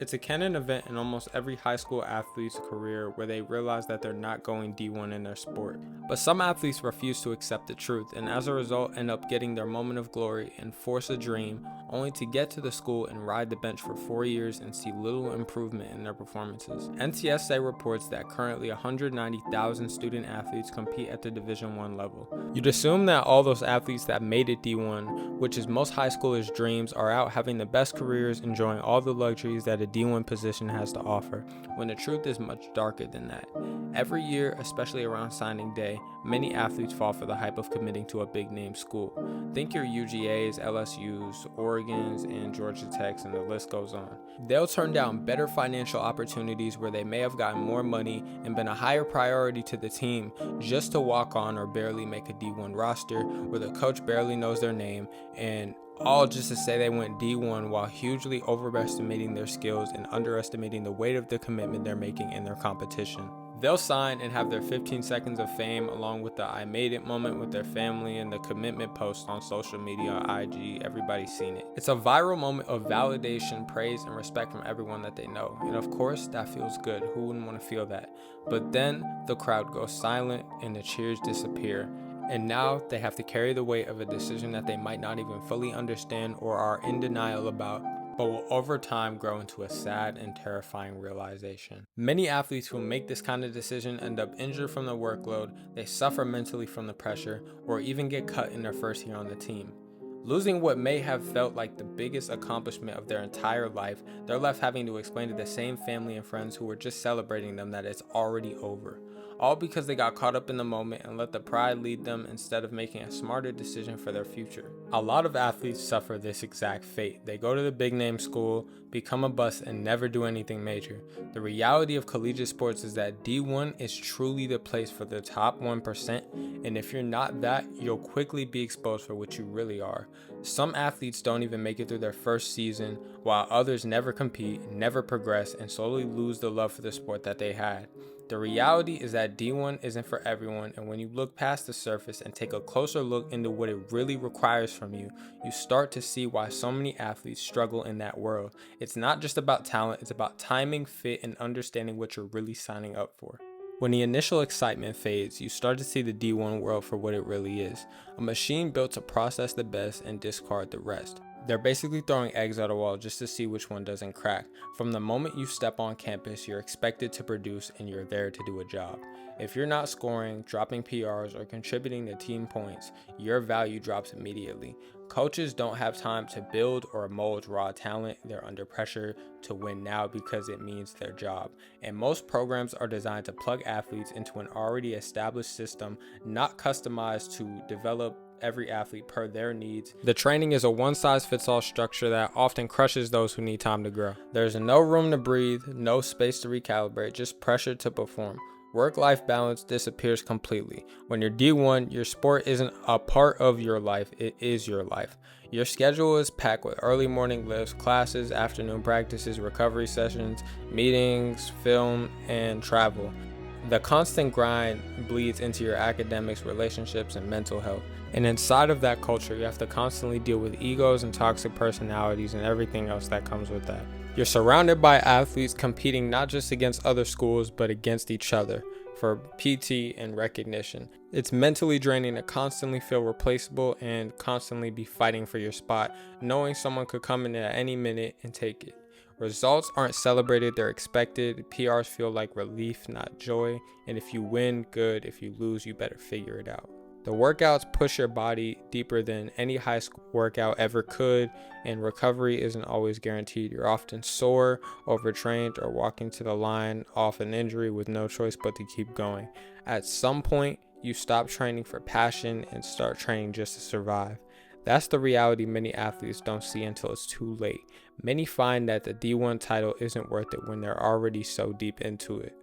It's a canon event in almost every high school athlete's career where they realize that they're not going D1 in their sport. But some athletes refuse to accept the truth and as a result end up getting their moment of glory and force a dream, only to get to the school and ride the bench for 4 years and see little improvement in their performances. NTSA reports that currently 190,000 student athletes compete at the Division I level. You'd assume that all those athletes that made it D1, which is most high schoolers' dreams, are out having the best careers, enjoying all the luxuries that a D1 position has to offer, when the truth is much darker than that. Every year, especially around signing day, many athletes fall for the hype of committing to a big name school. Think your UGAs, LSUs, Oregons, and Georgia Techs, and the list goes on. They'll turn down better financial opportunities where they may have gotten more money and been a higher priority to the team just to walk on or barely make a D1 roster where the coach barely knows their name, and all just to say they went D1 while hugely overestimating their skills and underestimating the weight of the commitment they're making in their competition. They'll sign and have their 15 seconds of fame along with the I made it moment with their family and the commitment post on social media, IG, everybody's seen it. It's a viral moment of validation, praise, and respect from everyone that they know. And of course, that feels good. Who wouldn't want to feel that? But then the crowd goes silent and the cheers disappear. And now they have to carry the weight of a decision that they might not even fully understand or are in denial about, but will over time grow into a sad and terrifying realization. Many athletes who make this kind of decision end up injured from the workload, they suffer mentally from the pressure, or even get cut in their first year on the team. Losing what may have felt like the biggest accomplishment of their entire life, they're left having to explain to the same family and friends who were just celebrating them that it's already over. All because they got caught up in the moment and let the pride lead them instead of making a smarter decision for their future. A lot of athletes suffer this exact fate. They go to the big name school, become a bust, and never do anything major. The reality of collegiate sports is that D1 is truly the place for the top 1%, and if you're not that, you'll quickly be exposed for what you really are. Some athletes don't even make it through their first season, while others never compete, never progress, and slowly lose the love for the sport that they had. The reality is that D1 isn't for everyone, and when you look past the surface and take a closer look into what it really requires from you, you start to see why so many athletes struggle in that world. It's not just about talent, it's about timing, fit, and understanding what you're really signing up for. When the initial excitement fades, you start to see the D1 world for what it really is, a machine built to process the best and discard the rest. They're basically throwing eggs at a wall just to see which one doesn't crack. From the moment you step on campus, you're expected to produce and you're there to do a job. If you're not scoring, dropping PRs, or contributing to team points, your value drops immediately. Coaches don't have time to build or mold raw talent. They're under pressure to win now because it means their job. And most programs are designed to plug athletes into an already established system, not customized to develop every athlete per their needs. The training is a one-size-fits-all structure that often crushes those who need time to grow. There's no room to breathe, no space to recalibrate, just pressure to perform. Work-life balance disappears completely. When you're D1, your sport isn't a part of your life, it is your life. Your schedule is packed with early morning lifts, classes, afternoon practices, recovery sessions, meetings, film, and travel. The constant grind bleeds into your academics, relationships, and mental health. And inside of that culture, you have to constantly deal with egos and toxic personalities and everything else that comes with that. You're surrounded by athletes competing not just against other schools, but against each other for PT and recognition. It's mentally draining to constantly feel replaceable and constantly be fighting for your spot, knowing someone could come in at any minute and take it. Results aren't celebrated, they're expected. PRs feel like relief, not joy. And if you win, good. If you lose, you better figure it out. The workouts push your body deeper than any high school workout ever could, and recovery isn't always guaranteed. You're often sore, overtrained, or walking to the line off an injury with no choice but to keep going. At some point, you stop training for passion and start training just to survive. That's the reality many athletes don't see until it's too late. Many find that the D1 title isn't worth it when they're already so deep into it.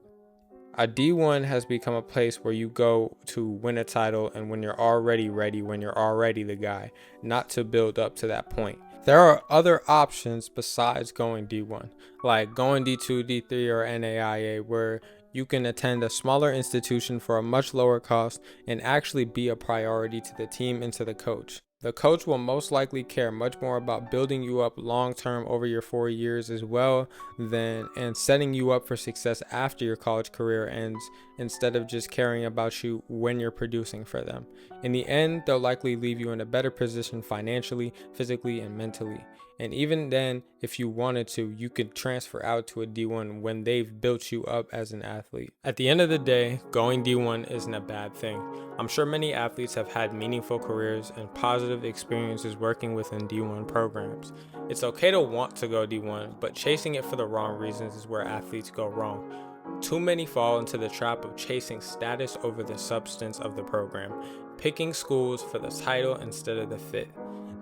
A D1 has become a place where you go to win a title and when you're already ready, when you're already the guy, not to build up to that point. There are other options besides going D1, like going D2, D3, or NAIA, where you can attend a smaller institution for a much lower cost and actually be a priority to the team and to the coach. The coach will most likely care much more about building you up long term over your 4 years as well and setting you up for success after your college career ends, instead of just caring about you when you're producing for them. In the end, they'll likely leave you in a better position financially, physically, and mentally. And even then, if you wanted to, you could transfer out to a D1 when they've built you up as an athlete. At the end of the day, going D1 isn't a bad thing. I'm sure many athletes have had meaningful careers and positive experiences working within D1 programs. It's okay to want to go D1, but chasing it for the wrong reasons is where athletes go wrong. Too many fall into the trap of chasing status over the substance of the program, picking schools for the title instead of the fit.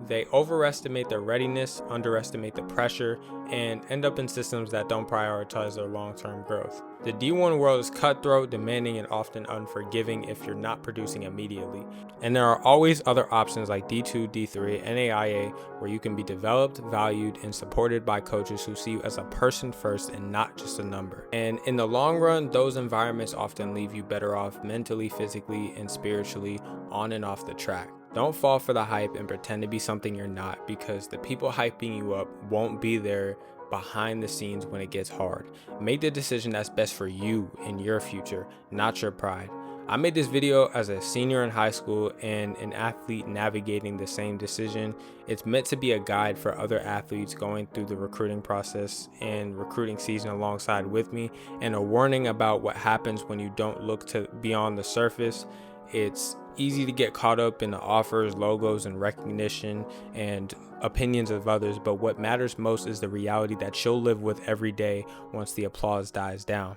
They overestimate their readiness, underestimate the pressure, and end up in systems that don't prioritize their long-term growth. The D1 world is cutthroat, demanding, and often unforgiving if you're not producing immediately. And there are always other options like D2, D3, NAIA, where you can be developed, valued, and supported by coaches who see you as a person first and not just a number. And in the long run, those environments often leave you better off mentally, physically, and spiritually on and off the track. Don't fall for the hype and pretend to be something you're not, because the people hyping you up won't be there behind the scenes when it gets hard. Make the decision that's best for you in your future, not your pride. I made this video as a senior in high school and an athlete navigating the same decision. It's meant to be a guide for other athletes going through the recruiting process and recruiting season alongside with me, and a warning about what happens when you don't look to beyond the surface. It's easy to get caught up in the offers, logos, and recognition and opinions of others, but what matters most is the reality that you'll live with every day once the applause dies down.